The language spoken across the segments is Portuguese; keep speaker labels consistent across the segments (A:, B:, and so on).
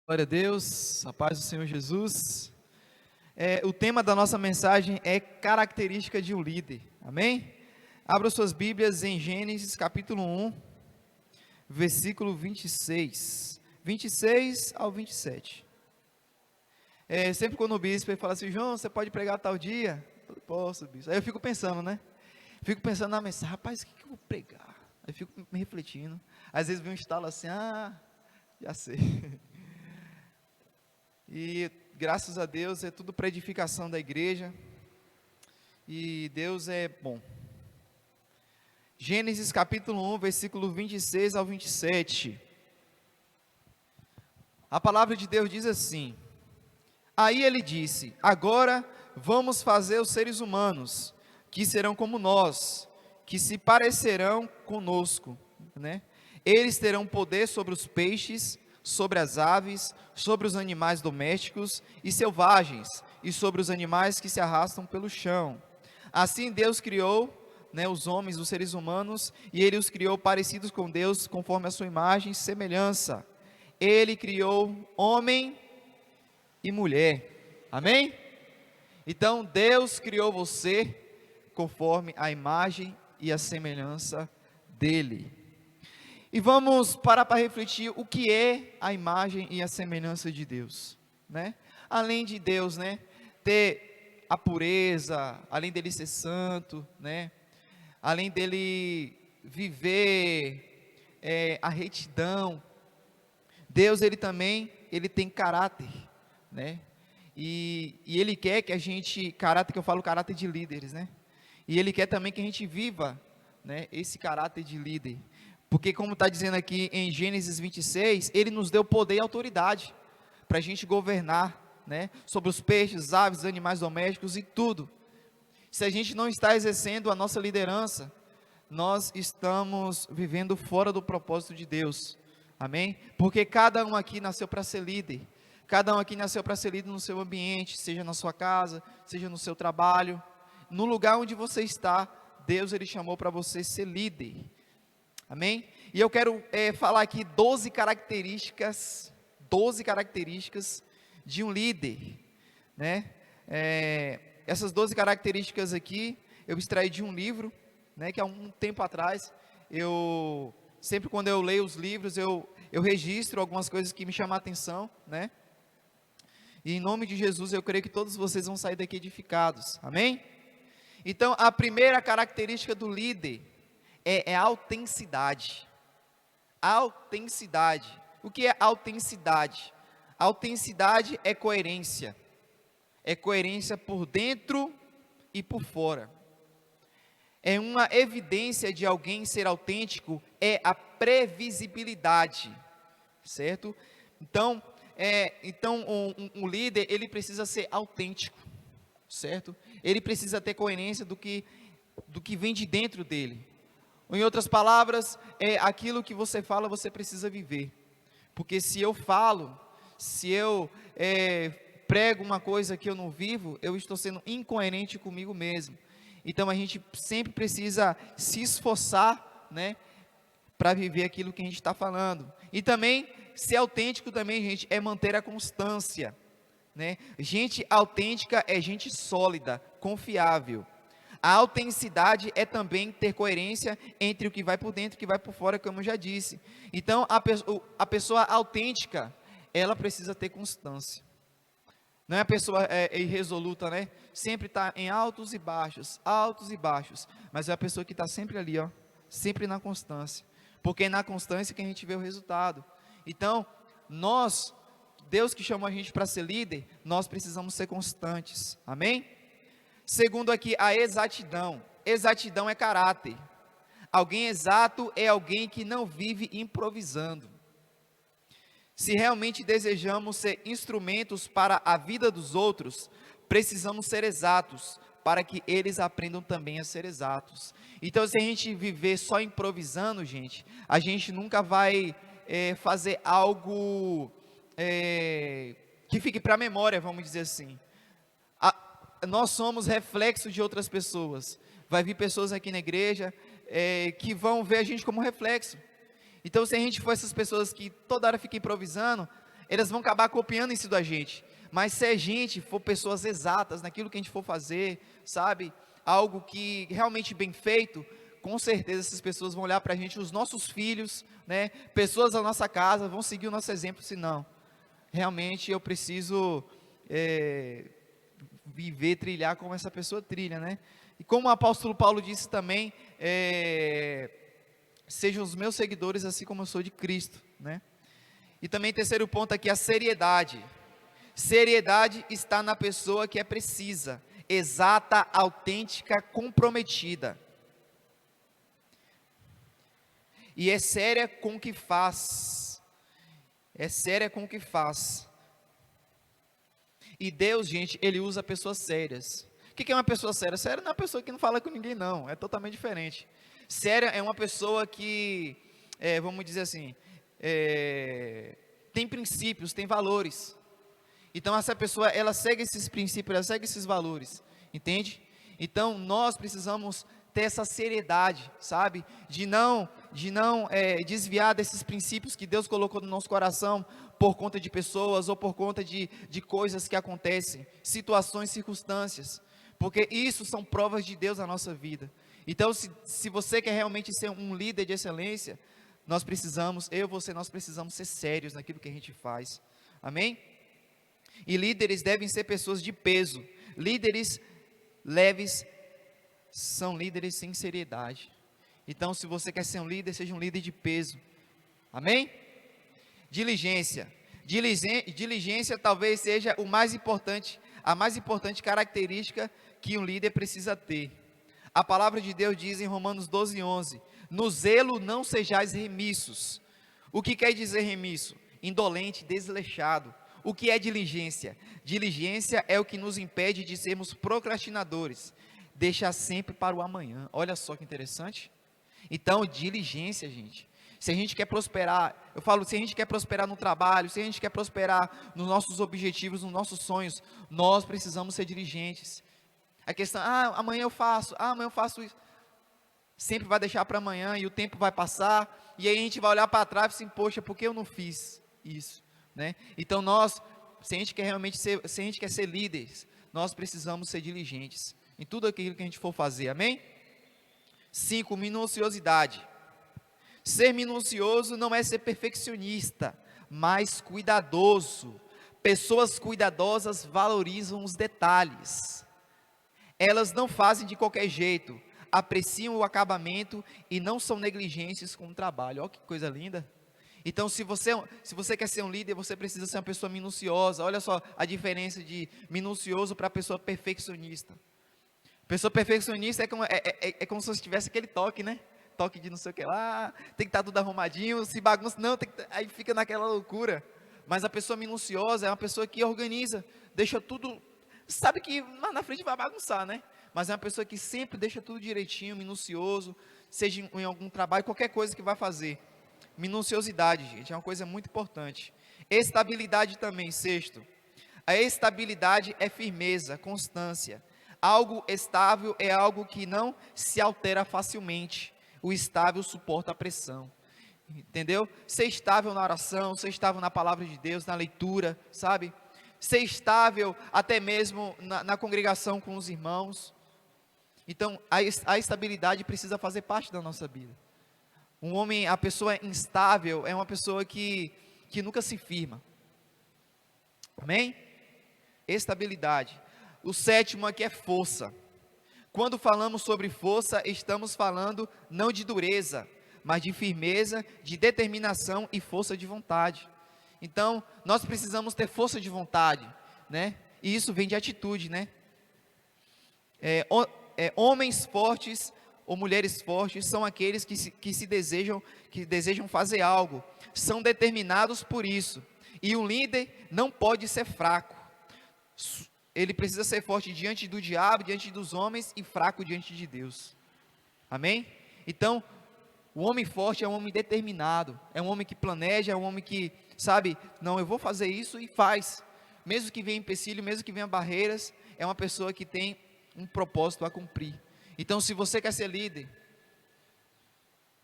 A: Glória a Deus, a paz do Senhor Jesus. O tema da nossa mensagem é característica de um líder, amém? Abra suas Bíblias em Gênesis capítulo 1, versículo 26 ao 27. Sempre quando o bispo ele fala assim, João, você pode pregar tal dia? Eu posso, bispo. Aí eu fico pensando, né? Fico pensando na mensagem, rapaz, o que eu vou pregar? Aí eu fico me refletindo. Às vezes vem um estalo assim, já sei. E graças a Deus é tudo para edificação da igreja. E Deus é bom. Gênesis capítulo 1, versículo 26 ao 27. A palavra de Deus diz assim: Aí ele disse: Agora vamos fazer os seres humanos, que serão como nós, que se parecerão conosco, né? Eles terão poder sobre os peixes, sobre as aves, sobre os animais domésticos e selvagens, e sobre os animais que se arrastam pelo chão. Assim Deus criou, né, os homens, os seres humanos, e Ele os criou parecidos com Deus, conforme a sua imagem e semelhança. Ele criou homem e mulher, amém? Então Deus criou você conforme a imagem e a semelhança dEle. E vamos parar para refletir o que é a imagem e a semelhança de Deus, né? Além de Deus, né, ter a pureza, além dele ser santo, né? Além dele viver a retidão, Deus ele também ele tem caráter, né? E ele quer que a gente, caráter que eu falo, caráter de líderes, né? E ele quer também que a gente viva, né, esse caráter de líder. Porque como está dizendo aqui em Gênesis 26, ele nos deu poder e autoridade para a gente governar, né, sobre os peixes, aves, animais domésticos e tudo. Se a gente não está exercendo a nossa liderança, nós estamos vivendo fora do propósito de Deus, amém? Porque cada um aqui nasceu para ser líder, cada um aqui nasceu para ser líder no seu ambiente, seja na sua casa, seja no seu trabalho, no lugar onde você está, Deus ele chamou para você ser líder, amém? E eu quero falar aqui 12 características de um líder, né? Essas 12 características aqui, eu extraí de um livro, né, que há um tempo atrás, sempre quando eu leio os livros, eu registro algumas coisas que me chamam a atenção, né? E em nome de Jesus, eu creio que todos vocês vão sair daqui edificados, amém? Então, a primeira característica do líder é a autenticidade. Autenticidade. O que é autenticidade? Autenticidade é coerência. É coerência por dentro e por fora. É uma evidência de alguém ser autêntico, é a previsibilidade, certo? Então, um líder, ele precisa ser autêntico, certo? Ele precisa ter coerência do que vem de dentro dele. Ou, em outras palavras, aquilo que você fala, você precisa viver. Porque se eu falo, se eu prego uma coisa que eu não vivo, eu estou sendo incoerente comigo mesmo. Então a gente sempre precisa se esforçar, né, para viver aquilo que a gente está falando. E também, ser autêntico também, gente, é manter a constância, né? Gente autêntica é gente sólida, confiável. A autenticidade é também ter coerência entre o que vai por dentro e o que vai por fora, como eu já disse. Então, a pessoa autêntica, ela precisa ter constância. Não é a pessoa irresoluta, né? Sempre está em altos e baixos, mas é a pessoa que está sempre ali, ó, sempre na constância, porque é na constância que a gente vê o resultado. Então, Deus que chamou a gente para ser líder, nós precisamos ser constantes, amém? Segundo aqui, a exatidão. Exatidão é caráter. Alguém exato é alguém que não vive improvisando. Se realmente desejamos ser instrumentos para a vida dos outros, precisamos ser exatos, para que eles aprendam também a ser exatos. Então, se a gente viver só improvisando, gente, a gente nunca vai fazer algo que fique para a memória, vamos dizer assim. Nós somos reflexo de outras pessoas. Vai vir pessoas aqui na igreja que vão ver a gente como reflexo. Então, se a gente for essas pessoas que toda hora fica improvisando, elas vão acabar copiando isso da gente. Mas se a gente for pessoas exatas naquilo que a gente for fazer, sabe, algo que realmente bem feito, com certeza essas pessoas vão olhar para a gente, os nossos filhos, né, pessoas da nossa casa, vão seguir o nosso exemplo, se não, realmente eu preciso viver, trilhar como essa pessoa trilha, né? E como o apóstolo Paulo disse também, sejam os meus seguidores assim como eu sou de Cristo, né? E também terceiro ponto aqui, a seriedade. Seriedade está na pessoa que é precisa, exata, autêntica, comprometida. E é séria com o que faz. É séria com o que faz. E Deus, gente, Ele usa pessoas sérias. O que é uma pessoa séria? Séria não é uma pessoa que não fala com ninguém, não. É totalmente diferente. Séria é uma pessoa que, vamos dizer assim, tem princípios, tem valores. Então essa pessoa, ela segue esses princípios, ela segue esses valores, entende? Então nós precisamos ter essa seriedade, sabe? De não desviar desses princípios que Deus colocou no nosso coração por conta de pessoas ou por conta de coisas que acontecem, situações, circunstâncias, porque isso são provas de Deus na nossa vida. Então se você quer realmente ser um líder de excelência, nós precisamos, nós precisamos ser sérios naquilo que a gente faz, amém? E líderes devem ser pessoas de peso. Líderes leves são líderes sem seriedade. Então, se você quer ser um líder, seja um líder de peso. Amém? Diligência. Diligência talvez seja a mais importante característica que um líder precisa ter. A palavra de Deus diz em Romanos 12:11: no zelo não sejais remissos. O que quer dizer remisso? Indolente, desleixado. O que é diligência? Diligência é o que nos impede de sermos procrastinadores, deixar sempre para o amanhã. Olha só que interessante. Então, diligência, gente. Se a gente quer prosperar, eu falo, se a gente quer prosperar no trabalho, se a gente quer prosperar nos nossos objetivos, nos nossos sonhos, nós precisamos ser diligentes. A questão, amanhã eu faço isso. Sempre vai deixar para amanhã e o tempo vai passar, e aí a gente vai olhar para trás e assim, poxa, por que eu não fiz isso? Né? Então se a gente quer realmente se a gente quer ser líderes, nós precisamos ser diligentes em tudo aquilo que a gente for fazer, amém? 5, minuciosidade. Ser minucioso não é ser perfeccionista, mas cuidadoso. Pessoas cuidadosas valorizam os detalhes. Elas não fazem de qualquer jeito, apreciam o acabamento e não são negligentes com o trabalho. Olha que coisa linda. Então, se você quer ser um líder, você precisa ser uma pessoa minuciosa. Olha só a diferença de minucioso para pessoa perfeccionista. Pessoa perfeccionista é como se você tivesse aquele toque, né? Toque de não sei o que lá, tem que estar tudo arrumadinho, se bagunça, não, aí fica naquela loucura. Mas a pessoa minuciosa é uma pessoa que organiza, deixa tudo, sabe que lá na frente vai bagunçar, né? Mas é uma pessoa que sempre deixa tudo direitinho, minucioso, seja em algum trabalho, qualquer coisa que vai fazer. Minuciosidade, gente, é uma coisa muito importante. Estabilidade também, sexto. A estabilidade é firmeza, constância. Algo estável é algo que não se altera facilmente. O estável suporta a pressão. Entendeu? Ser estável na oração, ser estável na palavra de Deus, na leitura, sabe? Ser estável até mesmo na congregação com os irmãos. Então, a estabilidade precisa fazer parte da nossa vida. A pessoa instável é uma pessoa que nunca se firma. Amém? Estabilidade. O sétimo aqui é força. Quando falamos sobre força, estamos falando não de dureza, mas de firmeza, de determinação e força de vontade. Então, nós precisamos ter força de vontade, né? E isso vem de atitude, né? Homens fortes ou mulheres fortes são aqueles que desejam fazer algo, são determinados por isso. E um líder não pode ser fraco. Ele precisa ser forte diante do diabo, diante dos homens, e fraco diante de Deus. Amém? Então, o homem forte é um homem determinado, é um homem que planeja, é um homem que sabe, não, eu vou fazer isso e faz. Mesmo que venha empecilho, mesmo que venha barreiras, é uma pessoa que tem um propósito a cumprir. Então, se você quer ser líder,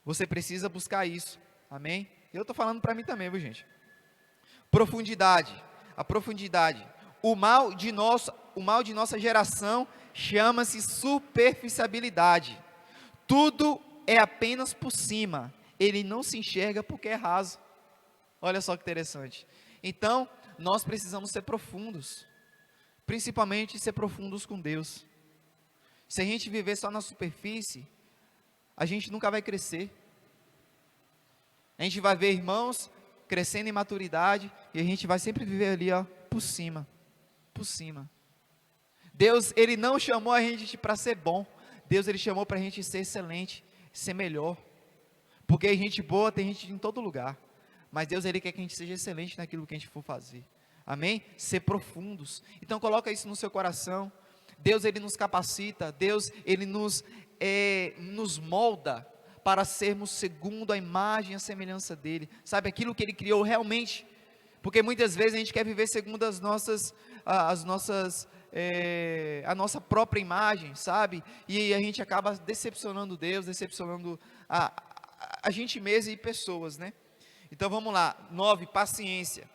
A: você precisa buscar isso. Amém? Eu estou falando para mim também, viu, gente? Profundidade, a profundidade. O mal de nossa geração chama-se superficialidade. Tudo é apenas por cima. Ele não se enxerga porque é raso. Olha só que interessante. Então, nós precisamos ser profundos. Principalmente ser profundos com Deus. Se a gente viver só na superfície, a gente nunca vai crescer. A gente vai ver irmãos crescendo em maturidade e a gente vai sempre viver ali, ó, por cima. Por cima. Deus, Ele não chamou a gente para ser bom. Deus, Ele chamou para a gente ser excelente, ser melhor. Porque a gente boa tem gente em todo lugar. Mas Deus, Ele quer que a gente seja excelente naquilo que a gente for fazer. Amém? Ser profundos. Então coloca isso no seu coração. Deus, Ele nos capacita. Deus, Ele nos molda para sermos segundo a imagem e a semelhança dEle. Sabe, aquilo que Ele criou realmente. Porque muitas vezes a gente quer viver segundo a nossa própria imagem, sabe? E a gente acaba decepcionando Deus, decepcionando a gente mesmo e pessoas, né? Então vamos lá, 9, paciência.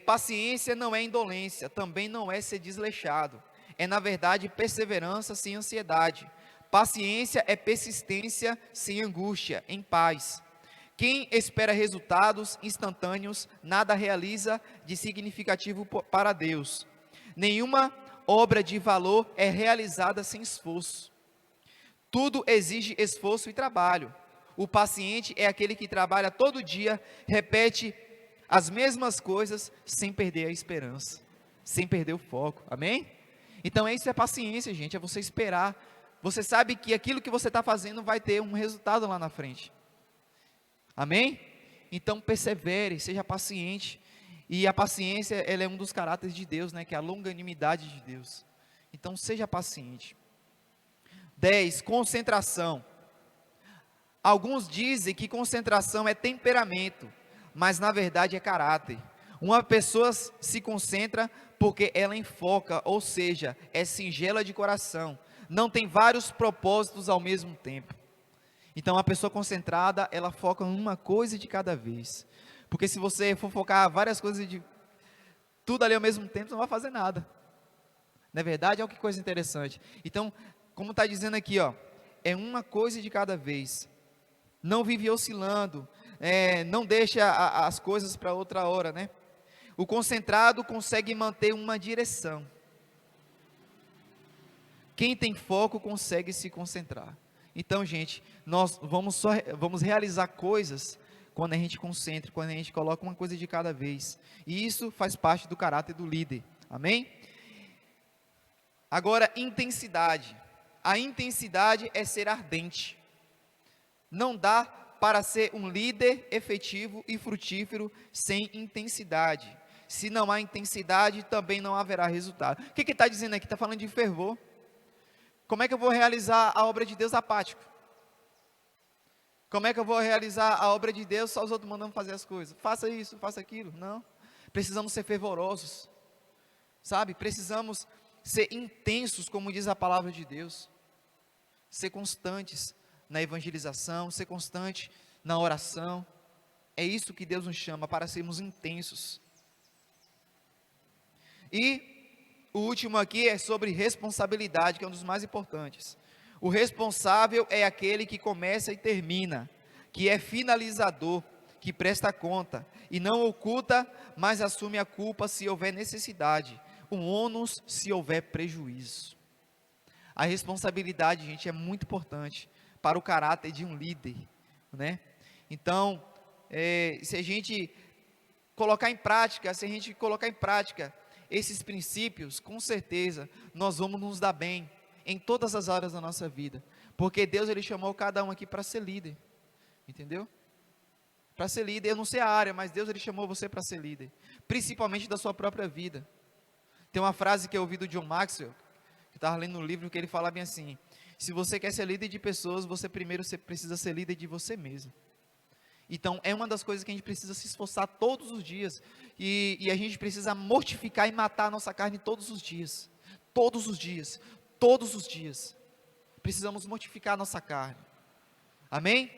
A: Paciência não é indolência, também não é ser desleixado. É na verdade perseverança sem ansiedade. Paciência é persistência sem angústia, em paz. Quem espera resultados instantâneos, nada realiza de significativo para Deus. Nenhuma obra de valor é realizada sem esforço. Tudo exige esforço e trabalho. O paciente é aquele que trabalha todo dia, repete as mesmas coisas, sem perder a esperança, sem perder o foco, amém? Então isso é paciência, gente, é você esperar. Você sabe que aquilo que você está fazendo vai ter um resultado lá na frente. Amém? Então persevere, seja paciente. E a paciência, ela é um dos caráteres de Deus, né? Que é a longanimidade de Deus. Então seja paciente. 10, concentração. Alguns dizem que concentração é temperamento, mas na verdade é caráter. Uma pessoa se concentra porque ela enfoca, ou seja, é singela de coração. Não tem vários propósitos ao mesmo tempo. Então, a pessoa concentrada, ela foca em uma coisa de cada vez. Porque se você for focar várias coisas de tudo ali ao mesmo tempo, você não vai fazer nada. Não é verdade? Olha que coisa interessante. Então, como está dizendo aqui, ó, é uma coisa de cada vez. Não vive oscilando, não deixa as coisas para outra hora, né? O concentrado consegue manter uma direção. Quem tem foco consegue se concentrar. Então, gente, nós vamos realizar coisas quando a gente concentra, quando a gente coloca uma coisa de cada vez. E isso faz parte do caráter do líder. Amém? Agora, intensidade. A intensidade é ser ardente. Não dá para ser um líder efetivo e frutífero sem intensidade. Se não há intensidade, também não haverá resultado. O que está dizendo aqui? Está falando de fervor. Como é que eu vou realizar a obra de Deus apático? Como é que eu vou realizar a obra de Deus só os outros mandando fazer as coisas? Faça isso, faça aquilo. Não. Precisamos ser fervorosos. Sabe? Precisamos ser intensos, como diz a palavra de Deus. Ser constantes na evangelização, ser constante na oração. É isso que Deus nos chama, para sermos intensos. E o último aqui é sobre responsabilidade, que é um dos mais importantes. O responsável é aquele que começa e termina, que é finalizador, que presta conta, e não oculta, mas assume a culpa se houver necessidade, o ônus se houver prejuízo. A responsabilidade, gente, é muito importante para o caráter de um líder, né? Então, se a gente colocar em prática, esses princípios, com certeza, nós vamos nos dar bem em todas as áreas da nossa vida, porque Deus, Ele chamou cada um aqui para ser líder, entendeu? Para ser líder, eu não sei a área, mas Deus, Ele chamou você para ser líder, principalmente da sua própria vida. Tem uma frase que eu ouvi do John Maxwell, que estava lendo no livro, que ele fala bem assim: se você quer ser líder de pessoas, você precisa ser líder de você mesmo. Então, é uma das coisas que a gente precisa se esforçar todos os dias, e a gente precisa mortificar e matar a nossa carne todos os dias, todos os dias, todos os dias, precisamos mortificar a nossa carne, amém?